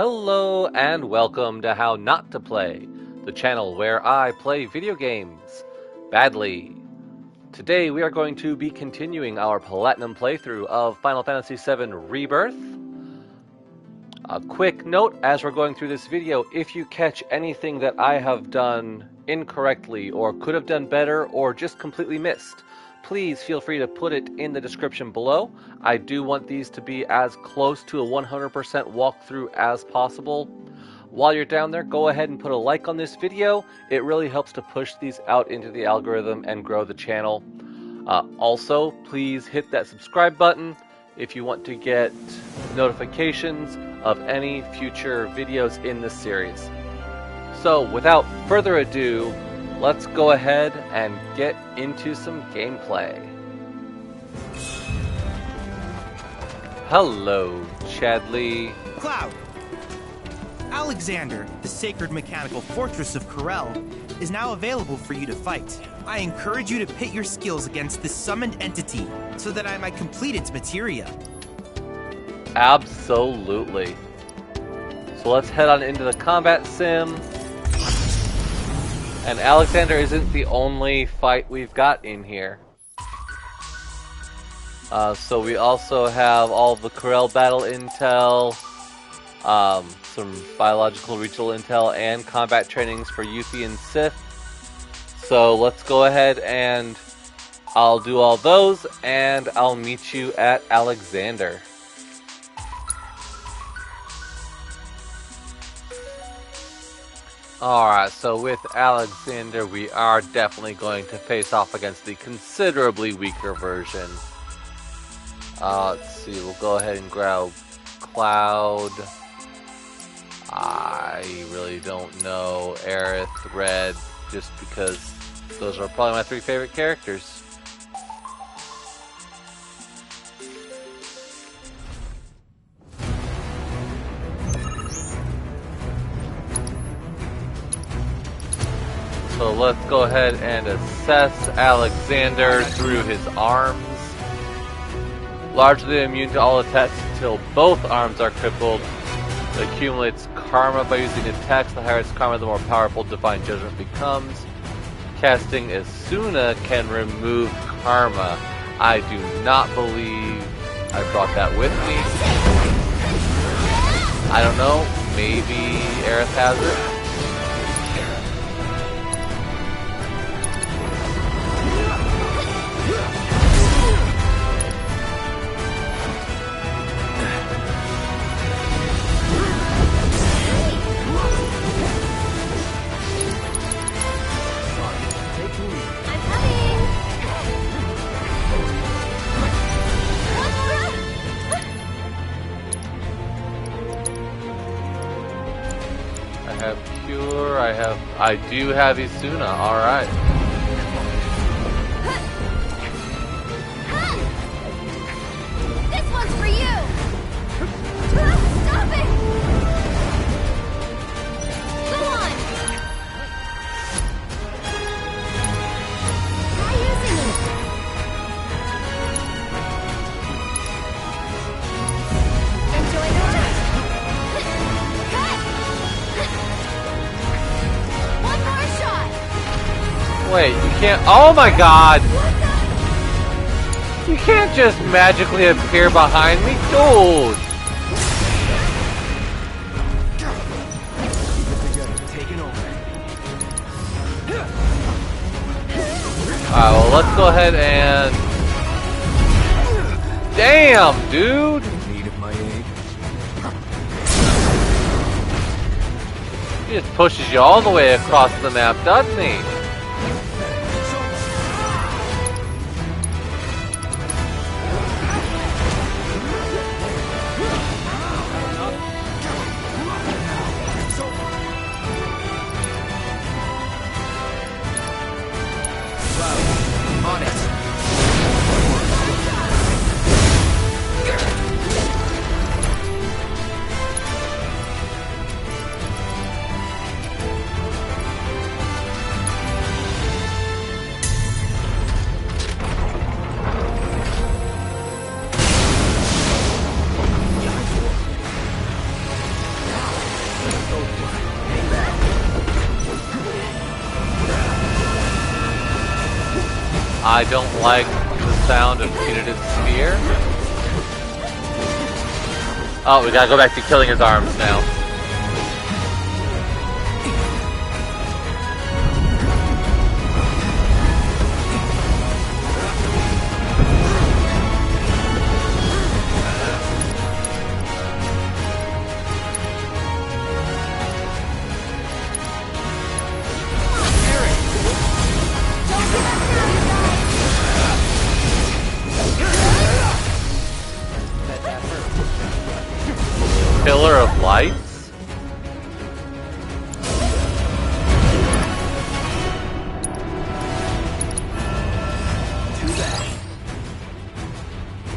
Hello and welcome to How Not to Play, the channel where I play video games badly. Today we are going to be continuing our Platinum playthrough of Final Fantasy VII Rebirth. A quick note as we're going through this video, if you catch anything that I have done incorrectly or could have done better or just completely missed, please feel free to put it in the description below. I do want these to be as close to a 100% walkthrough as possible. While you're down there, go ahead and put a like on this video. It really helps to push these out into the algorithm and grow the channel. Also, please hit that subscribe button if you want to get notifications of any future videos in this series. So, without further ado, let's go ahead and get into some gameplay. Hello, Chadley. Cloud! Alexander, the sacred mechanical fortress of Corel, is now available for you to fight. I encourage you to pit your skills against this summoned entity so that I might complete its materia. Absolutely. So let's head on into the combat sim. And Alexander isn't the only fight we've got in here. So we also have all the Corel battle intel, some biological regional intel, and combat trainings for Yuffie and Sith. So let's go ahead and I'll do all those, and I'll meet you at Alexander. Alright, so with Alexander, we are definitely going to face off against the considerably weaker version. Let's see, we'll go ahead and grab Cloud. I really don't know Aerith, Red, just because those are probably my three favorite characters. So let's go ahead and assess Alexander through his arms. Largely immune to all attacks until both arms are crippled. It accumulates karma by using attacks. The higher its karma, the more powerful Divine Judgment becomes. Casting Asuna can remove karma. I do not believe I brought that with me. I don't know. Maybe Aerith has it. I do have Asuna, alright. This one's for you! Stop it! Go on! Try using it! Enjoy the rest! Wait, you can't. Oh my god! You can't just magically appear behind me, dude! Alright, well, let's go ahead and. Damn, dude! He just pushes you all the way across the map, doesn't he? I don't like the sound of punitive spear. Oh, we gotta go back to killing his arms now. Pillar of lights?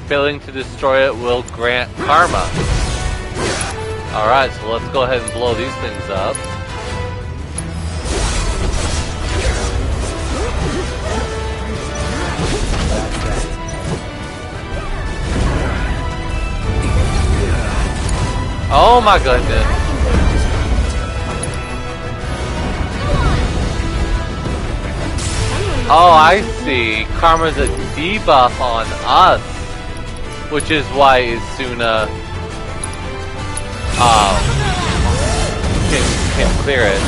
Failing to destroy it will grant karma. Alright, so let's go ahead and blow these things up. Oh my goodness. Oh, I see. Karma's a debuff on us. Which is why Izuna can clear it.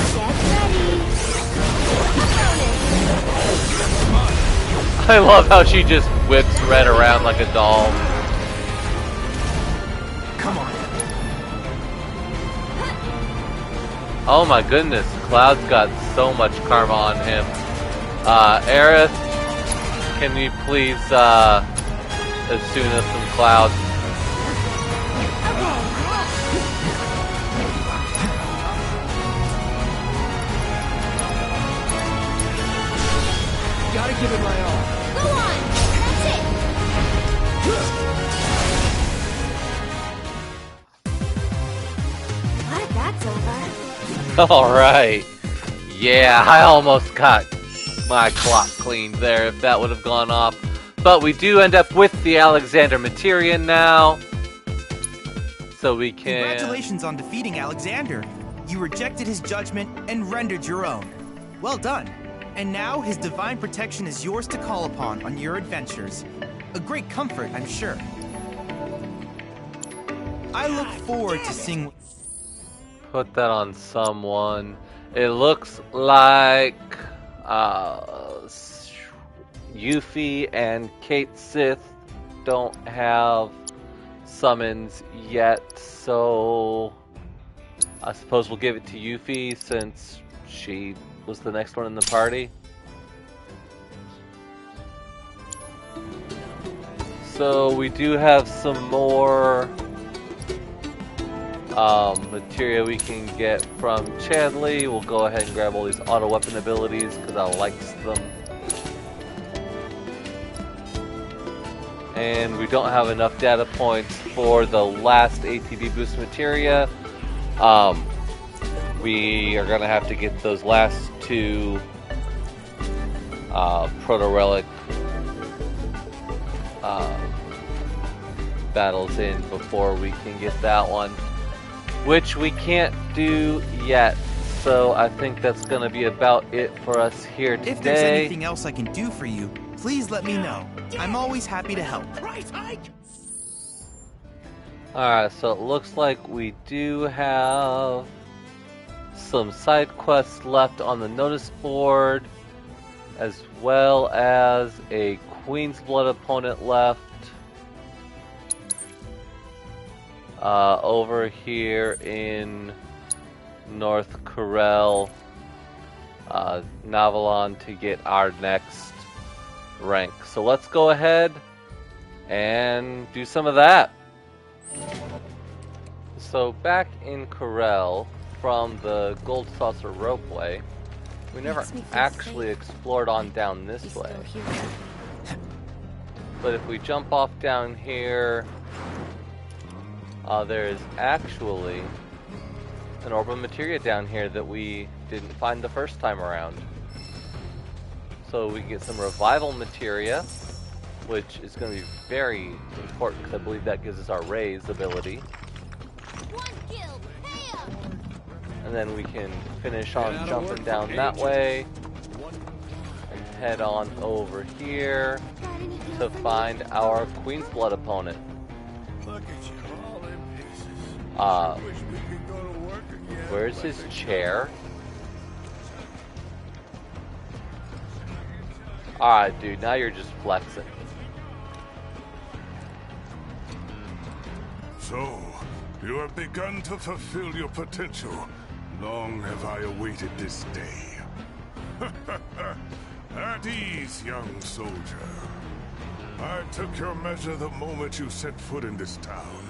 I love how she just whips Red around like a doll. Come on. Oh my goodness, Cloud's got so much karma on him. Aerith, can you please, Izuna some Cloud? Gotta give it my all. Go on! That's it! What? That's over. Alright. Yeah, I almost got my clock cleaned there if that would have gone off. But we do end up with the Alexander Materian now. So we can... Congratulations on defeating Alexander. You rejected his judgment and rendered your own. Well done. And now his divine protection is yours to call upon on your adventures. A great comfort, I'm sure. I look forward to seeing... Put that on someone. It looks like Yuffie and Kate Sith don't have summons yet, so I suppose we'll give it to Yuffie since she was the next one in the party. So we do have some more materia we can get from Chadley. We'll go ahead and grab all these auto weapon abilities because I likes them. And we don't have enough data points for the last ATB boost materia. We are gonna have to get those last two proto relic battles in before we can get that one, which we can't do yet. So I think that's gonna be about it for us here today. If there's anything else I can do for you, please let me know. I'm always happy to help. Alright, so it looks like we do have some side quests left on the notice board, as well as a Queen's Blood opponent left over here in North Corel, Navalon, to get our next rank. So let's go ahead and do some of that. So back in Corel, from the Gold Saucer Ropeway, we never actually explored on down this way. But if we jump off down here, there is actually an orb of materia down here that we didn't find the first time around. So we can get some revival materia, which is going to be very important because I believe that gives us our raise ability. And then we can finish on jumping down that way and head on over here Got anything to for me? find our Queen's Blood opponent. Look at you, all in pieces. Wish we could go to work again. Where's his chair? Alright, dude, now you're just flexing. So, you have begun to fulfill your potential. Long have I awaited this day. At ease, young soldier. I took your measure the moment you set foot in this town.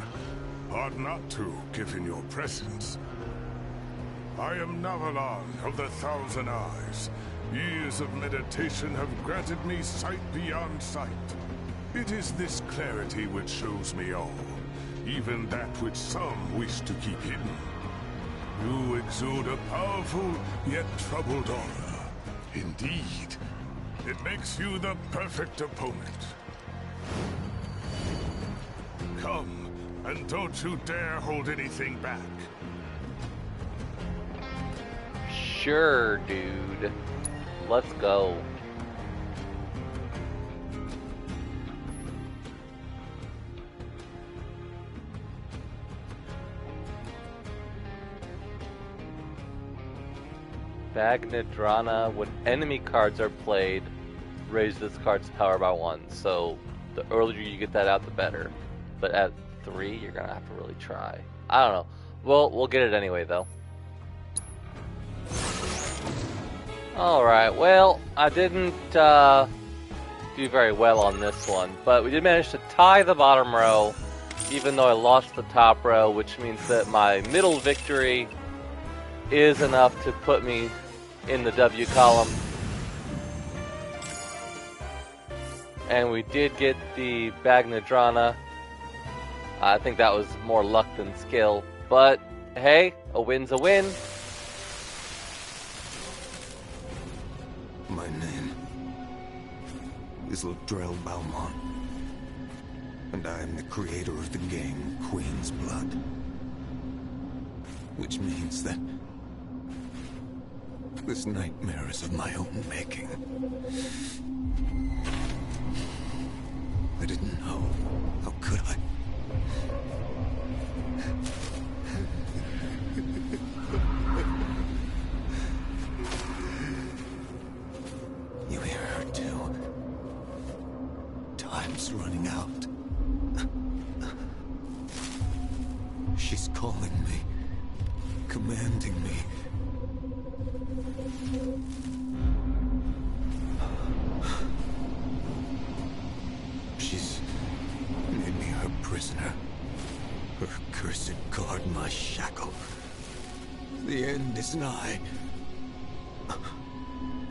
Hard not to, given your presence. I am Navalon of the Thousand Eyes. Years of meditation have granted me sight beyond sight. It is this clarity which shows me all, even that which some wish to keep hidden. You exude a powerful, yet troubled aura. Indeed, it makes you the perfect opponent. Come, and don't you dare hold anything back. Sure, dude. Let's go. Bagnadrana, when enemy cards are played, raise this card's power by 1. So the earlier you get that out, the better. But at 3, you're gonna have to really try. I don't know. We'll get it anyway, though. Alright, well, I didn't do very well on this one, but we did manage to tie the bottom row, even though I lost the top row, which means that my middle victory is enough to put me in the W column. And we did get the Bagnadrana. I think that was more luck than skill, but hey, a win's a win. My name is Latrell Balmont, and I am the creator of the game Queen's Blood. Which means that this nightmare is of my own making. I didn't know. How could I? You hear her too. Time's running out. She's calling me, commanding me. She's made me her prisoner. Her cursed guard, my shackle. The end is nigh.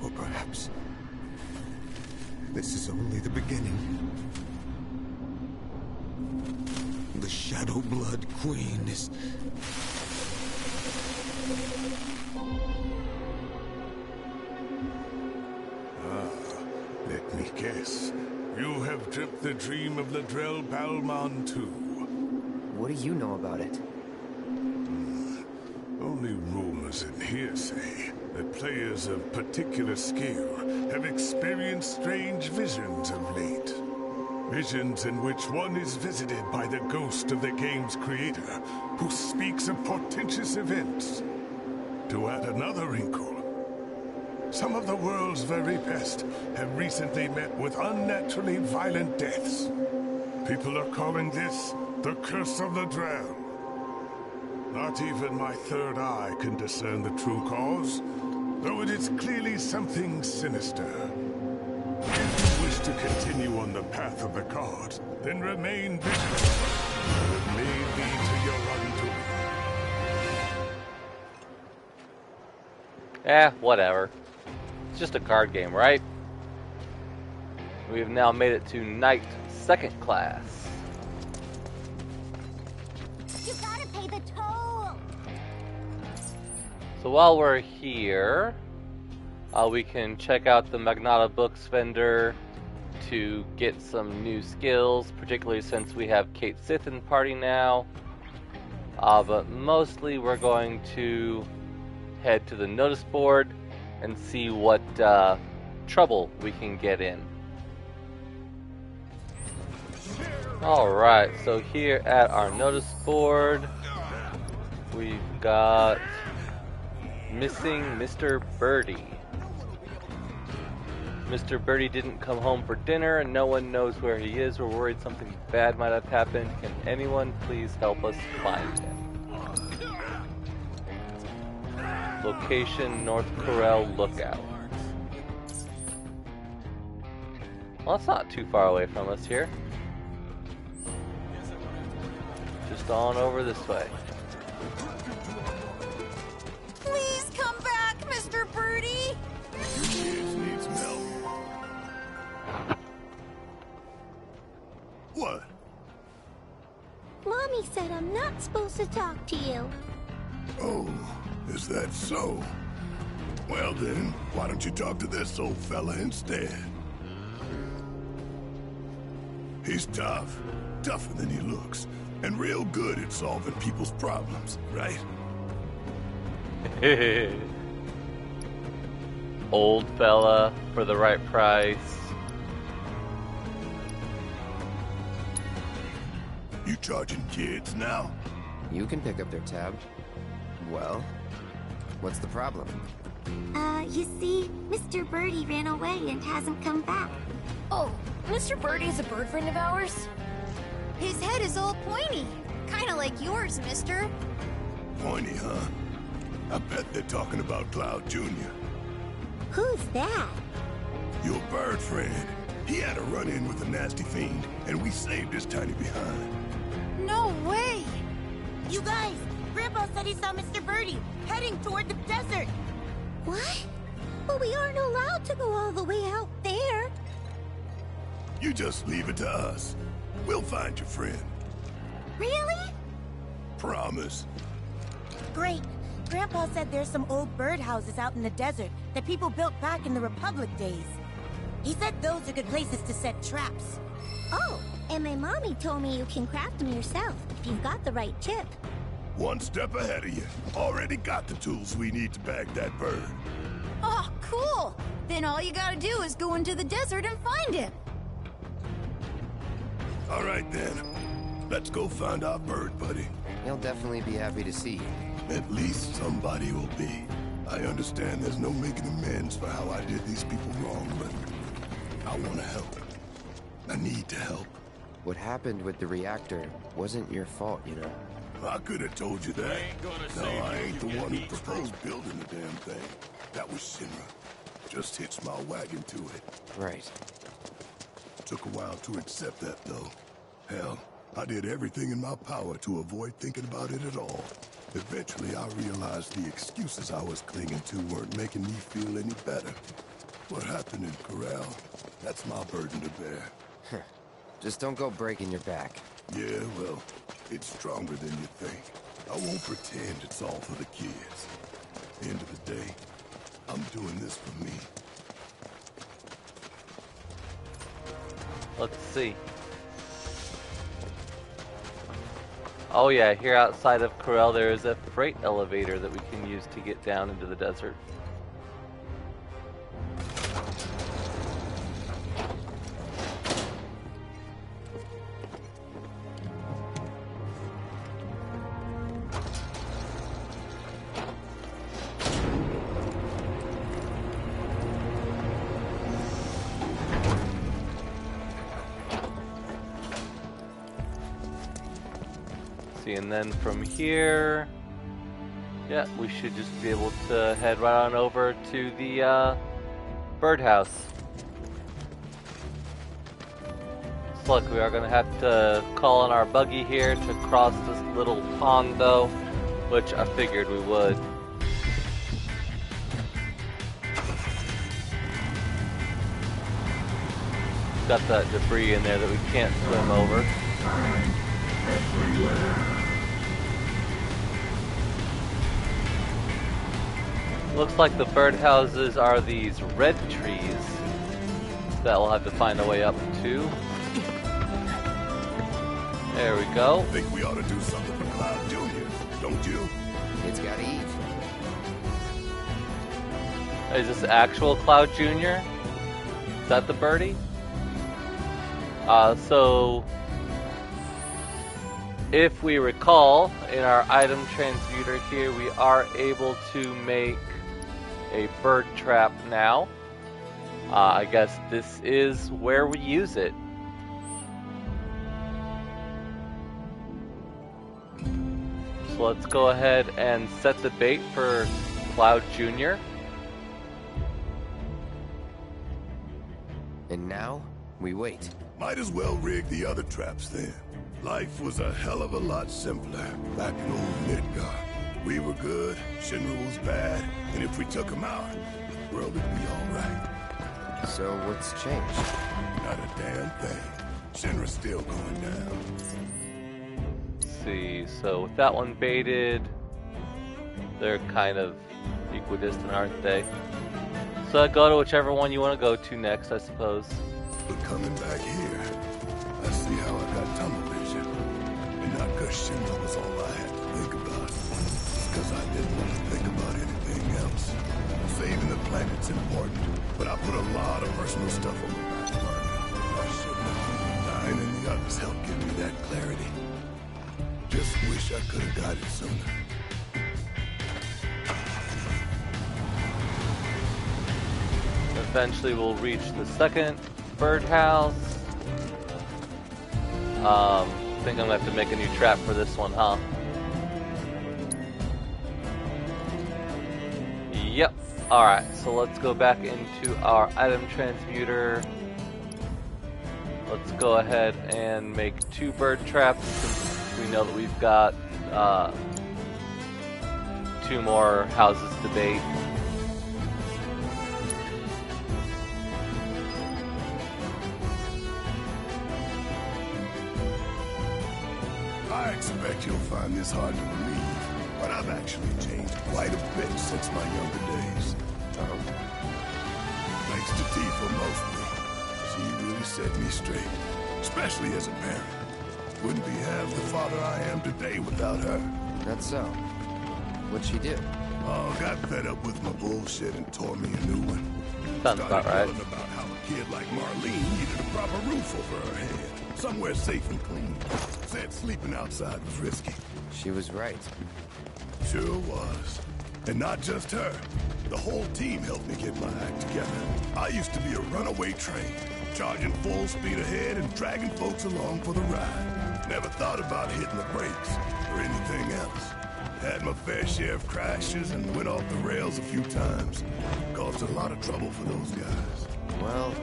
Or perhaps this is only the beginning. The Shadow Blood Queen is... Let me guess. You have dreamt the dream of Latrell Balmont too. What do you know about it? Only rumors and hearsay that players of particular skill have experienced strange visions of late. Visions in which one is visited by the ghost of the game's creator, who speaks of portentous events. To add another wrinkle, some of the world's very best have recently met with unnaturally violent deaths. People are calling this the Curse of Latrell. Not even my third eye can discern the true cause, though it is clearly something sinister. If you wish to continue on the path of the cards, then remain vigilant, or it may lead to your undoing. Whatever. It's just a card game, right? We've now made it to Knight 2nd class. You gotta pay the toll. So while we're here, we can check out the Magnata Books vendor to get some new skills, particularly since we have Kate Sith in party now. But mostly we're going to head to the notice board and see what trouble we can get in. Alright, so here at our notice board, we've got missing Mr. Birdie. Mr. Birdie didn't come home for dinner and no one knows where he is. We're worried something bad might have happened. Can anyone please help us find him? Location, North Corral Lookout. Well, it's not too far away from us here. Just on over this way. Please come back, Mr. Birdie. Your kids need some help. What? Mommy said I'm not supposed to talk to you. Oh, is that so? Well then, why don't you talk to this old fella instead? He's tough. Tougher than he looks. And real good at solving people's problems, right? Old fella for the right price. You charging kids now? You can pick up their tab. Well, what's the problem? You see, Mr. Birdie ran away and hasn't come back. Oh, Mr. Birdie is a bird friend of ours? His head is all pointy. Kinda like yours, mister. Pointy, huh? I bet they're talking about Cloud Jr. Who's that? Your bird friend. He had a run-in with a nasty fiend, and we saved his tiny behind. No way! You guys, Grandpa said he saw Mr. Birdie heading toward the desert. What? But we aren't allowed to go all the way out there. You just leave it to us. We'll find your friend. Really? Promise. Great. Grandpa said there's some old birdhouses out in the desert that people built back in the Republic days. He said those are good places to set traps. Oh, and my mommy told me you can craft them yourself if you've got the right tip. One step ahead of you. Already got the tools we need to bag that bird. Oh, cool! Then all you gotta do is go into the desert and find him. All right then. Let's go find our bird, buddy. He'll definitely be happy to see you. At least somebody will be. I understand there's no making amends for how I did these people wrong, but I want to help. I need to help. What happened with the reactor wasn't your fault, you know. I could have told you that. No, I ain't the one who proposed building the damn thing. That was Shinra. Just hitched my wagon to it. Right. Took a while to accept that, though. Hell, I did everything in my power to avoid thinking about it at all. Eventually, I realized the excuses I was clinging to weren't making me feel any better. What happened in Corral, that's my burden to bear. Just don't go breaking your back. Yeah, well, it's stronger than you think. I won't pretend it's all for the kids. End of the day, I'm doing this for me. Let's see. Oh yeah, here outside of Corral there is a freight elevator that we can use to get down into the desert. And then from here, yeah, we should just be able to head right on over to the birdhouse. Looks like we are going to have to call on our buggy here to cross this little pond though, which I figured we would. Got that debris in there that we can't swim over. Looks like the birdhouses are these red trees that we'll have to find a way up to. There we go. I think we ought to do something for Cloud Jr., don't you? It's gotta eat. Is this actual Cloud Jr.? Is that the birdie? So if we recall, in our item transmuter here, we are able to make a bird trap now. I guess this is where we use it. So let's go ahead and set the bait for Cloud Jr. And now, we wait. Might as well rig the other traps then. Life was a hell of a lot simpler back in old Midgar. We were good, Shinra was bad, and if we took him out, the world would be alright. So what's changed? Not a damn thing. Shinra's still going down. Let's see, so with that one baited, they're kind of equidistant, aren't they? So go to whichever one you want to go to next, I suppose. But coming back here, I see how I got tunnel vision. And not because Shinra was all I had to think about. It's because I didn't want to think about anything else. Saving the planet's important, but I put a lot of personal stuff on the back burner. I shouldn't have. Nine and the others helped give me that clarity. Just wish I could have got it sooner. Eventually we'll reach the second birdhouse. I think I'm gonna have to make a new trap for this one, huh? Yep. Alright, so let's go back into our item transmuter. Let's go ahead and make 2 bird traps since we know that we've got 2 more houses to bait. I expect you'll find this hard to believe, but I've actually changed quite a bit since my younger days. Thanks to Tifa mostly. She really set me straight, especially as a parent. Wouldn't be half the father I am today without her. That's so. What'd she do? Oh, got fed up with my bullshit and tore me a new one. Sounds about right. Started yelling about how a kid like Marlene needed a proper roof over her head. Somewhere safe and clean. Said sleeping outside was risky. She was right. Sure was. And not just her. The whole team helped me get my act together. I used to be a runaway train, charging full speed ahead and dragging folks along for the ride. Never thought about hitting the brakes or anything else. Had my fair share of crashes and went off the rails a few times. Caused a lot of trouble for those guys. Well,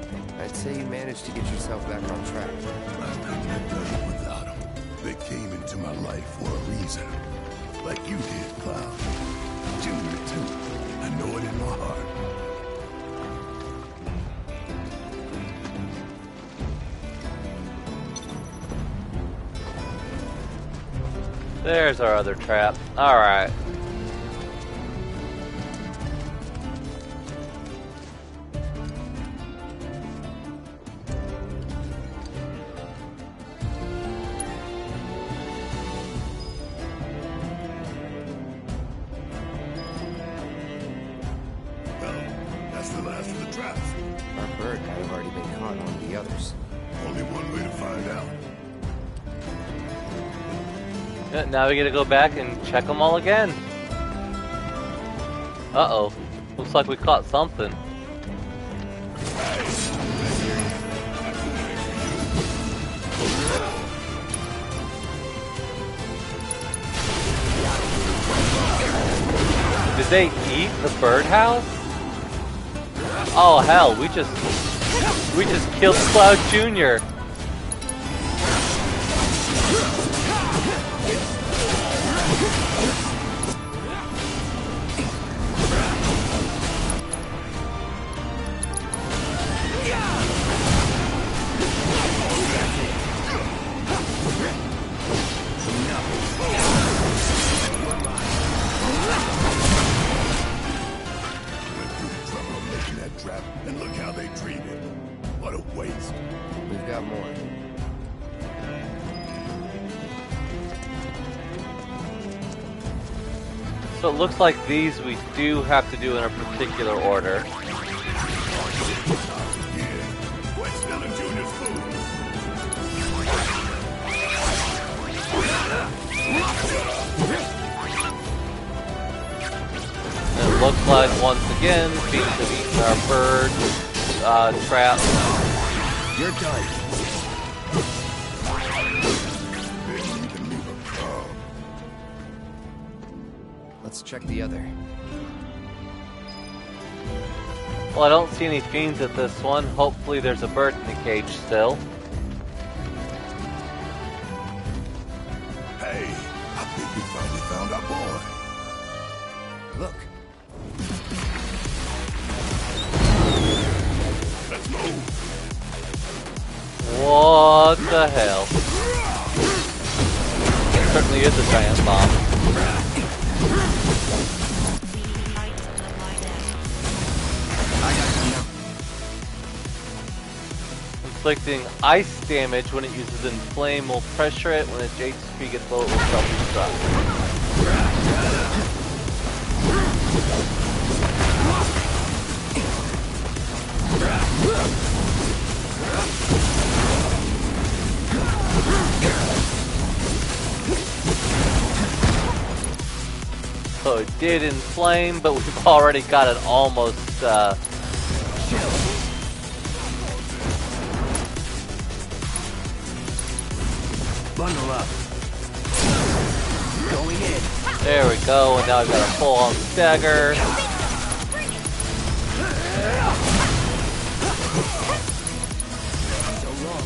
I'd say you managed to get yourself back on track. I couldn't have done it without them. They came into my life for a reason. Like you did, Cloud. Junior, too. I know it in my heart. There's our other trap. Alright. Well, that's the last of the traps. Our bird might have already been caught on the others. Only one way to find out. Yeah, now we gotta go back and check them all again. Uh-oh. Looks like we caught something. Did they eat the birdhouse? Oh hell, we just killed Cloud Jr. And look how they treat it. What a waste. We've got more. So it looks like these we do have to do in a particular order. Yeah, looks like once again, Fiends have eaten our bird trap. You're done. Didn't even leave a crumb. Let's check the other. Well, I don't see any fiends at this one. Hopefully there's a bird in the cage still. Hey, I think we finally found our boy. Look. Let's move. What the hell? It certainly is a giant bomb. I got you now. Inflicting ice damage when it uses Inflame will pressure it. When its HP gets low, it will self-destruct. So it did inflame, but we've already got it almost, Bundle up. Going in. There we go, and now I've got a full-on stagger. So long.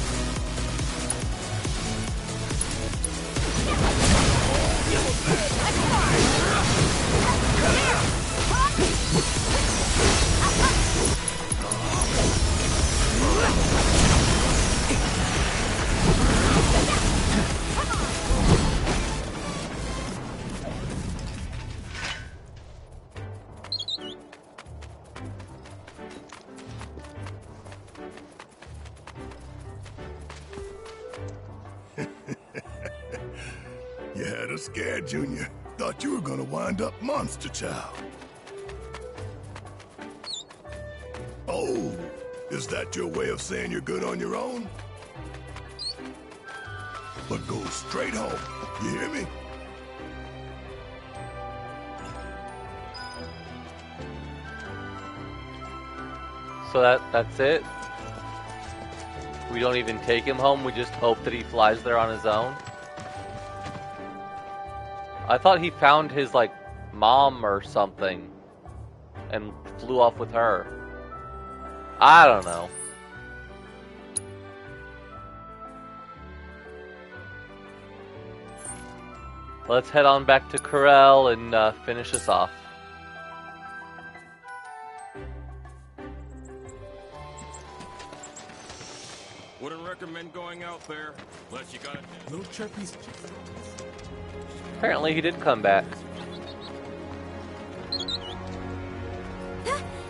You had us scared, Junior. Thought you were gonna wind up Monster Child. Oh, is that your way of saying you're good on your own? But go straight home, you hear me? So that's it? We don't even take him home, we just hope that he flies there on his own? I thought he found his, like, mom or something and flew off with her. I don't know. Let's head on back to Corel and finish this off. Wouldn't recommend going out there unless you got a little chirpies. Apparently he did come back.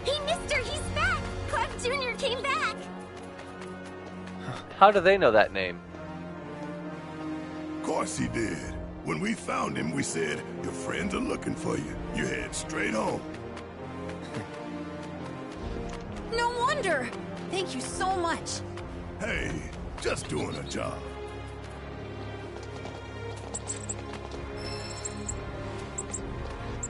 Hey, mister, he's back! Clef Jr. came back! How do they know that name? Of course he did. When we found him, we said, your friends are looking for you. You head straight home. No wonder! Thank you so much. Hey, just doing a job.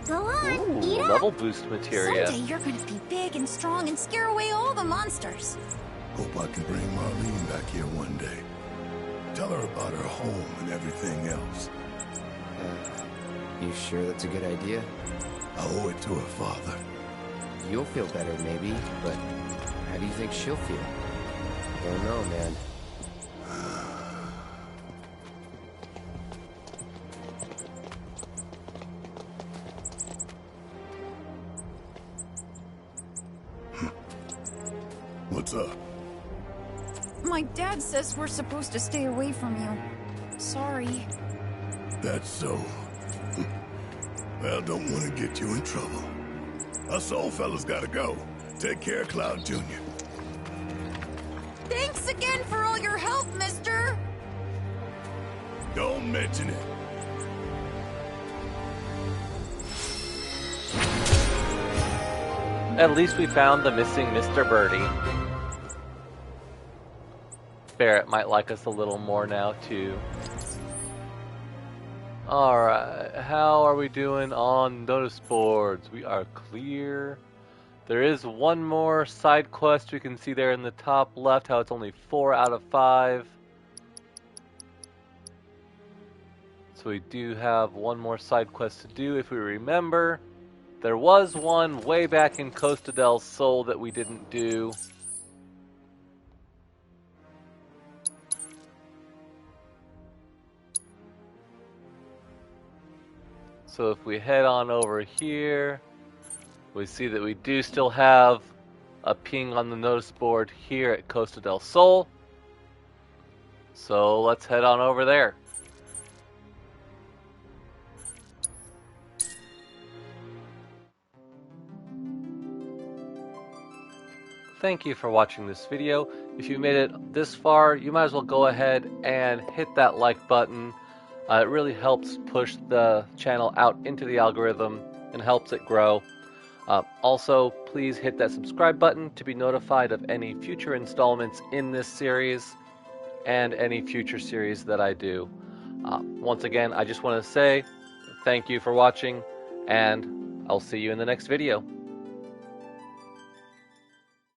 Go on, Ooh, eat up! level boost materia. Someday you're gonna be big and strong and scare away all the monsters. Hope I can bring Marlene back here one day. Tell her about her home and everything else. You sure that's a good idea? I owe it to her father. You'll feel better, maybe, but how do you think she'll feel? I don't know, man. What's up? My dad says we're supposed to stay away from you. Sorry. That's so. Well, don't want to get you in trouble. Us old fellas gotta go. Take care, Cloud Jr. Thanks again for all your help, mister! Don't mention it. At least we found the missing Mr. Birdie. Barrett might like us a little more now, too. Alright, how are we doing on notice boards? We are clear. There is one more side quest we can see there in the top left, how it's only 4 out of 5. So we do have one more side quest to do if we remember. There was one way back in Costa del Sol that we didn't do. So if we head on over here, we see that we do still have a ping on the notice board here at Costa del Sol. So let's head on over there. Thank you for watching this video. If you made it this far, you might as well go ahead and hit that like button. It really helps push the channel out into the algorithm and helps it grow. Also, please hit that subscribe button to be notified of any future installments in this series and any future series that I do. Once again, I just want to say thank you for watching, and I'll see you in the next video.